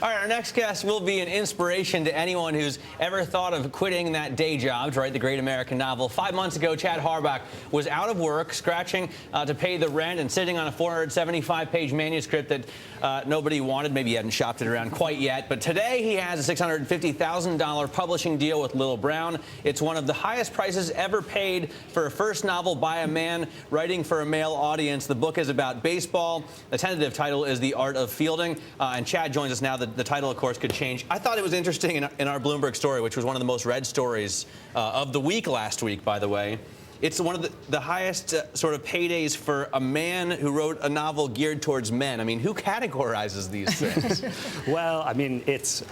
All right, our next guest will be an inspiration to anyone who's ever thought of quitting that day job to write the great American novel. 5 months ago, Chad Harbach was out of work, scratching to pay the rent and sitting on a 475-page manuscript that nobody wanted. Maybe he hadn't shopped it around quite yet. But today he has a $650,000 publishing deal with Little Brown. It's one of the highest prices ever paid for a first novel by a man writing for a male audience. The book is about baseball. The tentative title is The Art of Fielding. And Chad joins us now. The title, of course, could change. I thought it was interesting in our Bloomberg story, which was one of the most read stories of the week last week, by the way. It's one of the highest sort of paydays for a man who wrote a novel geared towards men. I mean, who categorizes these things? Well, I mean,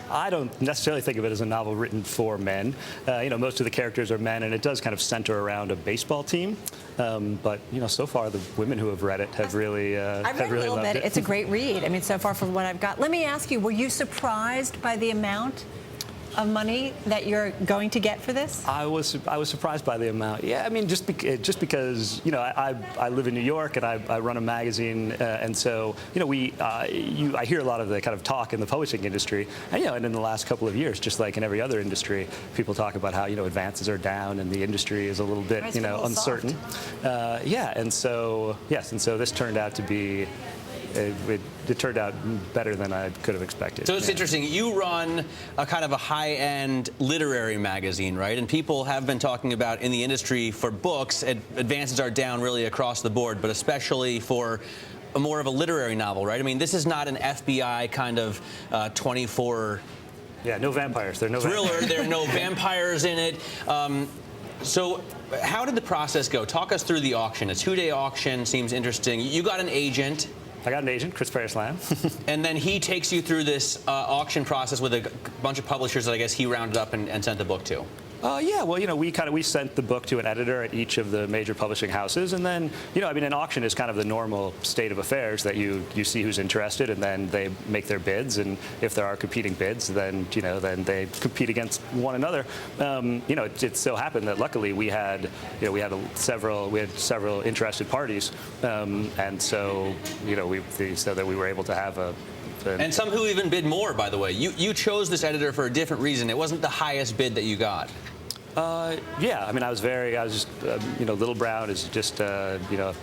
I don't necessarily think of it as a novel written for men. Most of the characters are men, and it does kind of center around a baseball team. But, so far the women who have read it have really I've read a little bit. It's a great read. I mean, so far from what I've got. Let me ask you, were you surprised by the amount of money that you're going to get for this? I was surprised by the amount. Yeah, I mean, just because I live in New York and I run a magazine, and so I hear a lot of the kind of talk in the publishing industry, and in the last couple of years, just like in every other industry, people talk about how advances are down and the industry is a little bit uncertain. And so this turned out to be. It turned out better than I could have expected. So it's interesting. You run a kind of a high-end literary magazine, right? And people have been talking about in the industry for books, advances are down really across the board, but especially for more of a literary novel, right? I mean, this is not an FBI kind of 24. Yeah, no vampires. There are no thriller. Vampires. There are no vampires in it. So how did the process go? Talk us through the auction. A 2-day auction seems interesting. You got an agent. I got an agent, Chris Slam. And then he takes you through this auction process with a bunch of publishers that I guess he rounded up and sent the book to. Yeah, well, we sent the book to an editor at each of the major publishing houses, and then, I mean, an auction is kind of the normal state of affairs that you see who's interested, and then they make their bids, and if there are competing bids, then then they compete against one another. It so happened that luckily we had several interested parties, and so so that we were able to have and some who even bid more, by the way. You chose this editor for a different reason. It wasn't the highest bid that you got. Yeah, I mean, Little Brown is just a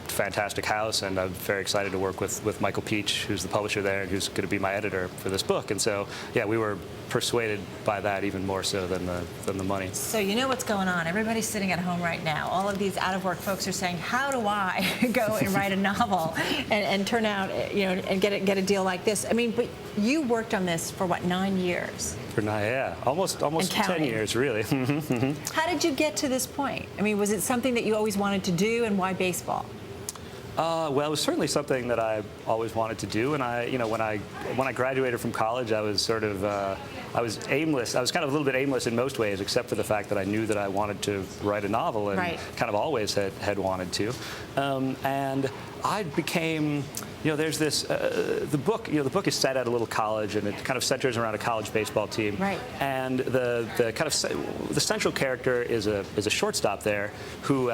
fantastic house, and I'm very excited to work with Michael Peach, who's the publisher there and who's going to be my editor for this book. And so, yeah, we were persuaded by that even more so than the money. So you know what's going on. Everybody's sitting at home right now. All of these out-of-work folks are saying, how do I go and write a novel and turn out, and get a deal like this? I mean, but you worked on this for what, 9 years? Yeah, almost 10 years, really. How did you get to this point? I mean, was it something that you always wanted to do, and why baseball? Well, it was certainly something that I always wanted to do, and when I graduated from college, I was sort of I was aimless. I was kind of a little bit aimless in most ways, except for the fact that I knew that I wanted to write a novel, and kind of always had wanted to. And I became, there's this the book is set at a little college, and it kind of centers around a college baseball team. Right. And the central character is a shortstop there who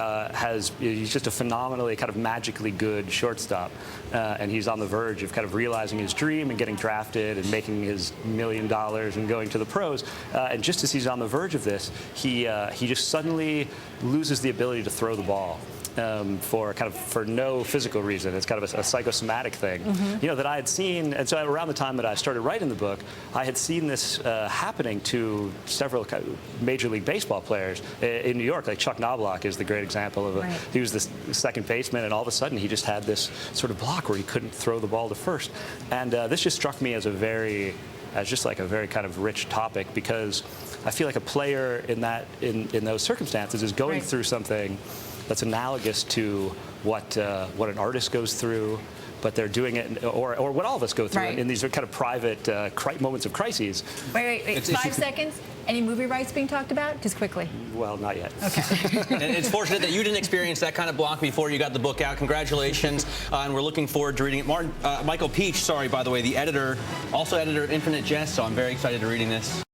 he's just a phenomenally kind of magically good shortstop, and he's on the verge of kind of realizing his dream and getting drafted and making his $1 million and going to the pros. And just as he's on the verge of this, he just suddenly loses the ability to throw the ball. For no physical reason. It's kind of a psychosomatic thing, that I had seen. And so around the time that I started writing the book, I had seen this happening to several Major League Baseball players in New York. Like Chuck Knobloch is the great example of he was the second baseman, and all of a sudden he just had this sort of block where he couldn't throw the ball to first. And this just struck me as a very kind of rich topic, because I feel like a player in those circumstances is going through something that's analogous to what an artist goes through, but they're doing it, or what all of us go through in these kind of private moments of crises. Wait. 5 seconds? Any movie rights being talked about? Just quickly. Well, not yet. Okay. And it's fortunate that you didn't experience that kind of block before you got the book out. Congratulations, and we're looking forward to reading it. Michael Peach, sorry, by the way, the editor, also editor of Infinite Jest, so I'm very excited to reading this.